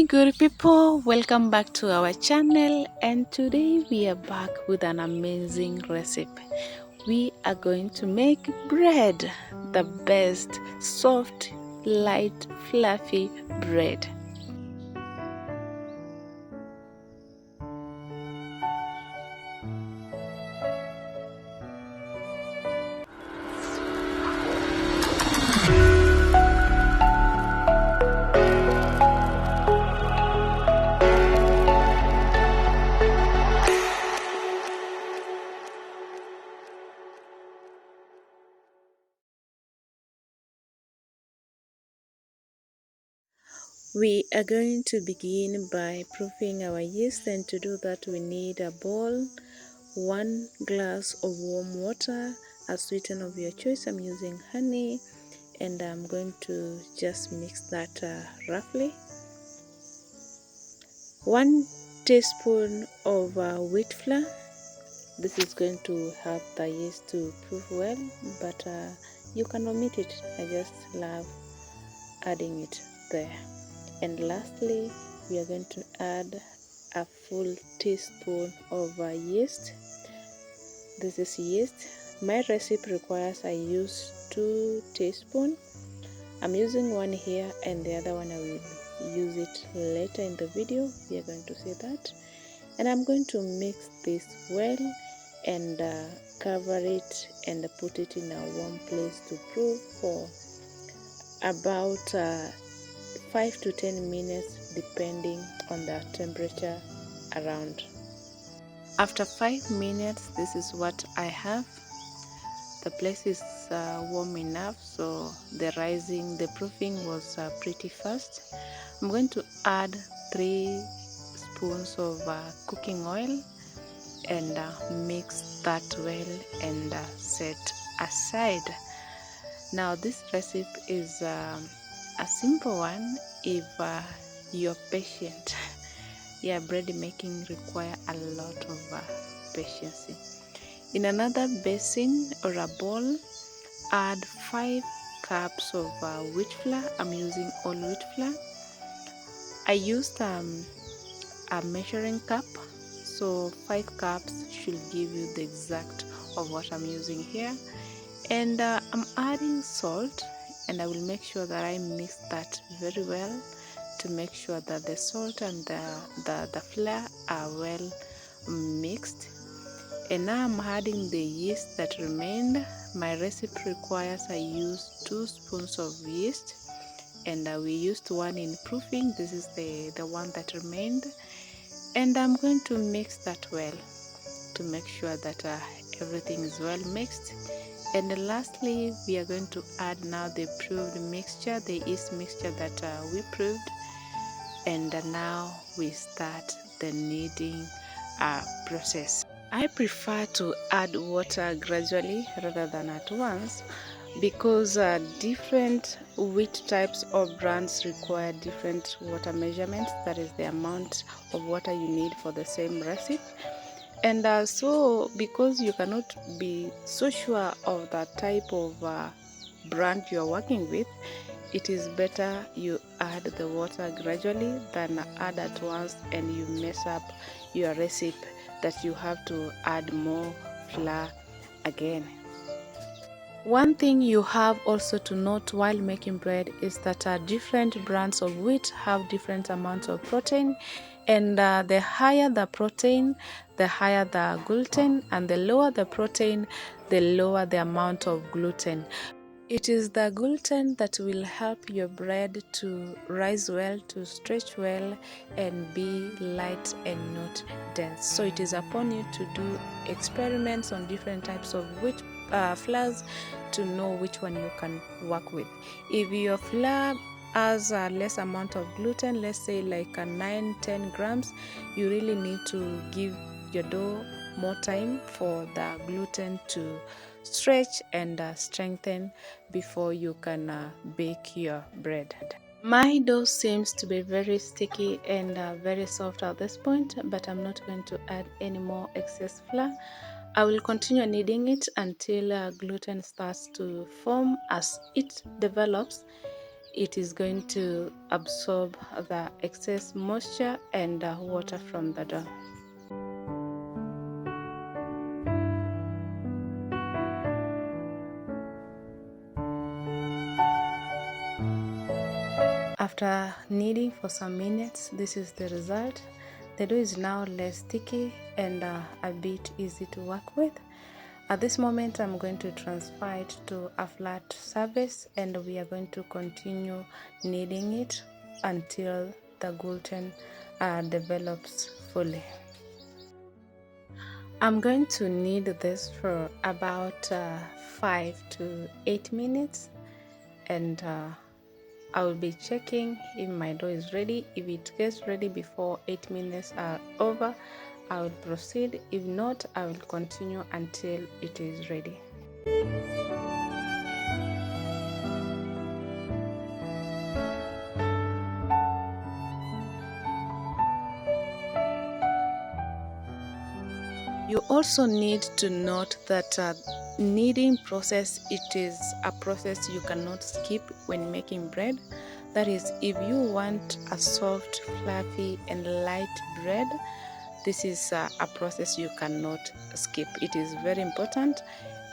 Hey good people, welcome back to our channel, and today we are back with an amazing recipe. We are going to make bread, the best soft, light, fluffy bread. We are going to begin by proofing our yeast, and to do that we need a bowl, 1 glass of warm water, a sweetener of your choice. I'm using honey, and I'm going to just mix that roughly. 1 teaspoon of wheat flour. This is going to help the yeast to proof well, but you can omit it. I just love adding it there. And lastly, we are going to add a full teaspoon of yeast. This is yeast. My recipe requires I use 2 teaspoons. I'm using one here, and the other one I will use it later in the video. We are going to see that. And I'm going to mix this well and cover it and put it in a warm place to proof for about 5 to 10 minutes depending on the temperature around. After 5 minutes, this is what I have. The place is warm enough, so the proofing was pretty fast. I'm going to add 3 spoons of cooking oil and mix that well and set aside. Now this recipe is a simple one if you're patient. Yeah, bread making require a lot of patience. In another basin or a bowl, add 5 cups of wheat flour. I'm using all wheat flour. I used a measuring cup, so 5 cups should give you the exact of what I'm using here. And I'm adding salt, and I will make sure that I mix that very well to make sure that the salt and the flour are well mixed. And now I'm adding the yeast that remained. My recipe requires I use 2 spoons of yeast, and we used 1 in proofing. This is the one that remained, and I'm going to mix that well to make sure that everything is well mixed. And lastly, we are going to add now the proved mixture, the yeast mixture that we proved. And now we start the kneading process. I prefer to add water gradually rather than at once, because different wheat types or brands require different water measurements. That is the amount of water you need for the same recipe. And so because you cannot be so sure of the type of brand you are working with, it is better you add the water gradually than add at once and you mess up your recipe that you have to add more flour again. One thing you have also to note while making bread is that different brands of wheat have different amounts of protein, and the higher the protein, the higher the gluten, and the lower the protein, the lower the amount of gluten. It is the gluten that will help your bread to rise well, to stretch well, and be light and not dense. So it is upon you to do experiments on different types of wheat flours to know which one you can work with. If your flour has a less amount of gluten, let's say like 9-10 grams, you really need to give your dough more time for the gluten to stretch and strengthen before you can bake your bread. My dough seems to be very sticky and very soft at this point, but I'm not going to add any more excess flour. I will continue kneading it until gluten starts to form. As it develops, it is going to absorb the excess moisture and water from the dough. After kneading for some minutes, this is the result. The dough is now less sticky and a bit easy to work with. At this moment, I'm going to transfer it to a flat surface and we are going to continue kneading it until the gluten develops fully. I'm going to knead this for about 5 to 8 minutes and I will be checking if my dough is ready. If it gets ready before 8 minutes are over, I will proceed. If not, I will continue until it is ready. You also need to note that kneading process, it is a process you cannot skip when making bread. That is, if you want a soft, fluffy and light bread, this is a process you cannot skip. It is very important,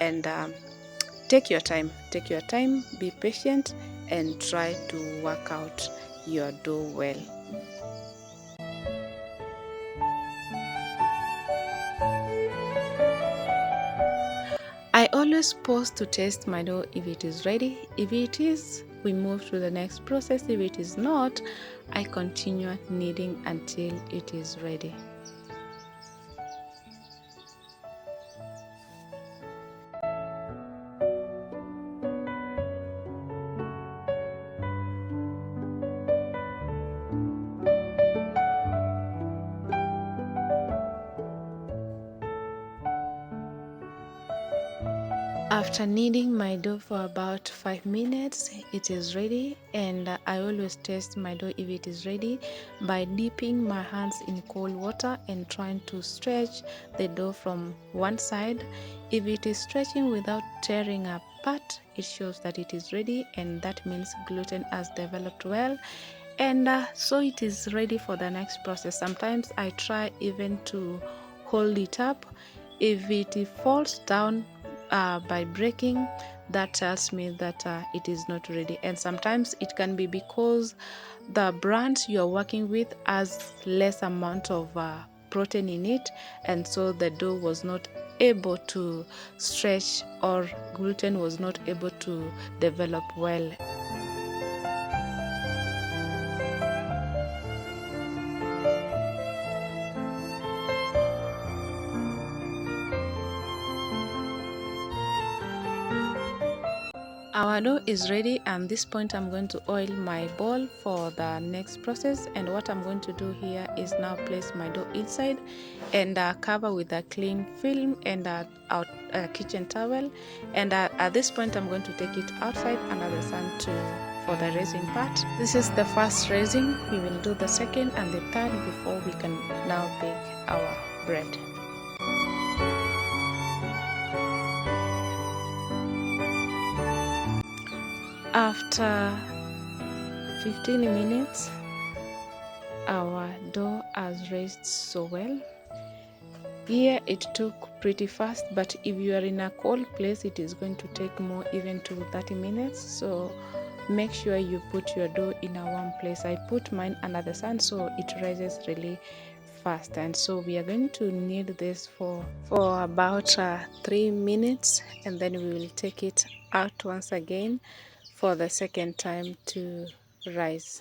and take your time, be patient and try to work out your dough well. I always pause to test my dough if it is ready. If it is, we move to the next process. If it is not, I continue kneading until it is ready. After kneading my dough for about 5 minutes, it is ready, and I always test my dough if it is ready by dipping my hands in cold water and trying to stretch the dough from one side. If it is stretching without tearing apart, it shows that it is ready, and that means gluten has developed well, and so it is ready for the next process. Sometimes I try even to hold it up. If it falls down by breaking, that tells me that it is not ready. And sometimes it can be because the brand you are working with has less amount of protein in it, and so the dough was not able to stretch, or gluten was not able to develop well. Our dough is ready, and at this point I'm going to oil my bowl for the next process. And what I'm going to do here is now place my dough inside and cover with a clean film and a kitchen towel. And at this point I'm going to take it outside under the sun for the raising part. This is the first raising. We will do the second and the third before we can now bake our bread. After 15 minutes, our dough has raised so well. Here it took pretty fast, but if you are in a cold place, it is going to take more, even to 30 minutes. So make sure you put your dough in a warm place. I put mine under the sun so it rises really fast. And so we are going to knead this for about 3 minutes, and then we will take it out once again for the second time to rise.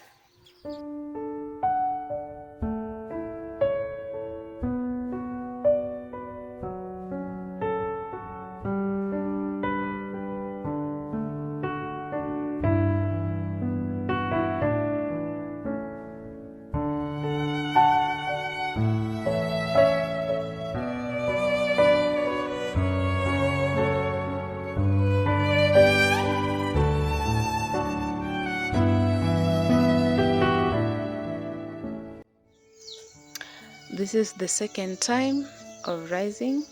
This is the second time of rising,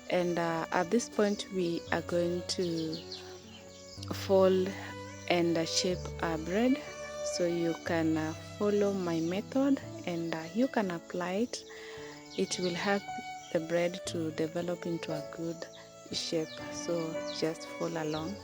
and at this point we are going to fold and shape our bread. So you can follow my method, and you can apply it. It will help the bread to develop into a good shape. So just follow along.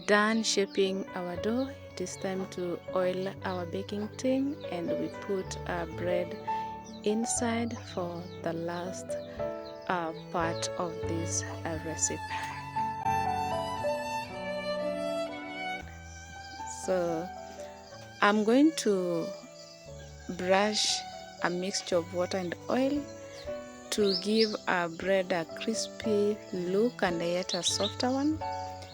Done shaping our dough, it is time to oil our baking tin, and we put our bread inside for the last part of this recipe. So I'm going to brush a mixture of water and oil to give our bread a crispy look and yet a softer one.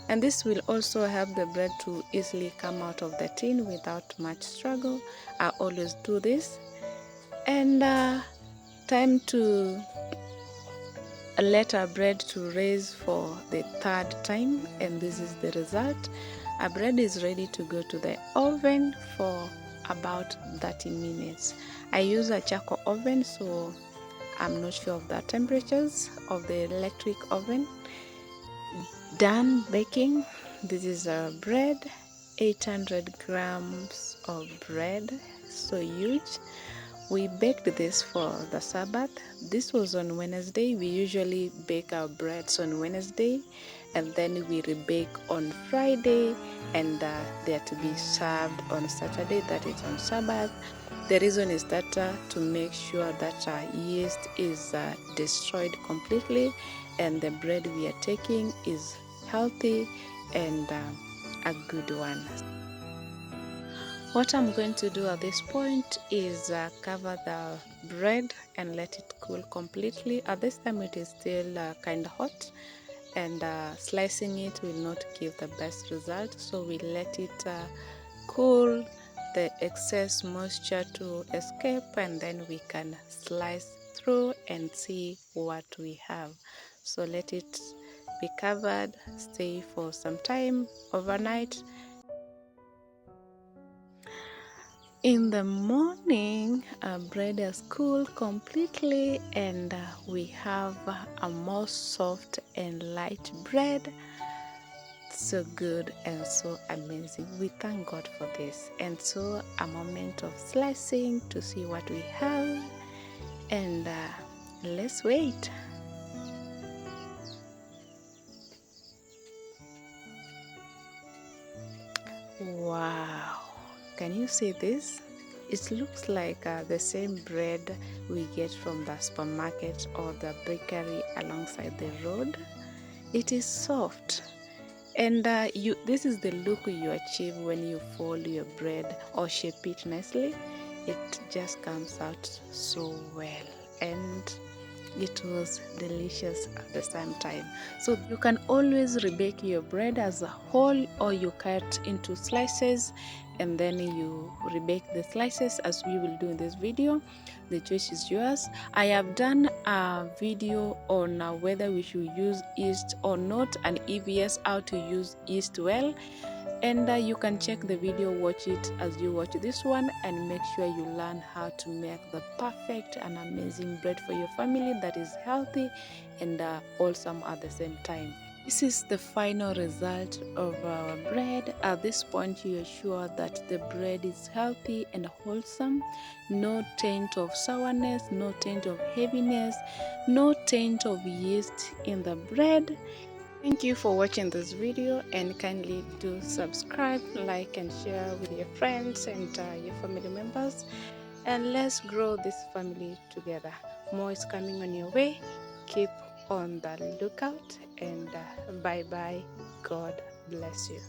And this will also help the bread to easily come out of the tin without much struggle. I always do this. And time to let our bread to raise for the third time, and this is the result. Our bread is ready to go to the oven for about 30 minutes. I use a charcoal oven, so I'm not sure of the temperatures of the electric oven. Done baking. This is our bread, 800 grams of bread, so huge. We baked this for the Sabbath. This was on Wednesday. We usually bake our breads on Wednesday, and then we rebake on Friday, and they are to be served on Saturday, that is on Sabbath. The reason is that to make sure that yeast is destroyed completely, and the bread we are taking is healthy and a good one. What I'm going to do at this point is cover the bread and let it cool completely. At this time it is still kind of hot, and slicing it will not give the best result, so we let it cool, the excess moisture to escape, and then we can slice through and see what we have. So let it be covered, stay for some time overnight. In the morning, our bread has cooled completely, and we have a more soft and light bread. So good and so amazing. We thank God for this. And so a moment of slicing to see what we have, and let's wait. Wow, can you see this? It looks like the same bread we get from the supermarket or the bakery alongside the road. It is soft, and this is the look you achieve when you fold your bread or shape it nicely. It just comes out so well, and it was delicious at the same time. So you can always rebake your bread as a whole, or you cut into slices and then you rebake the slices as we will do in this video. The choice is yours. I have done a video on whether we should use yeast or not, and if yes, how to use yeast well, and you can check the video, watch it as you watch this one, and make sure you learn how to make the perfect and amazing bread for your family that is healthy and wholesome at the same time. This is the final result of our bread. At this point, you are sure that the bread is healthy and wholesome. No taint of sourness, no taint of heaviness, no taint of yeast in the bread. Thank you for watching this video, and kindly do subscribe, like and share with your friends and your family members, and let's grow this family together. More is coming on your way. Keep on the lookout, and bye bye. God bless you.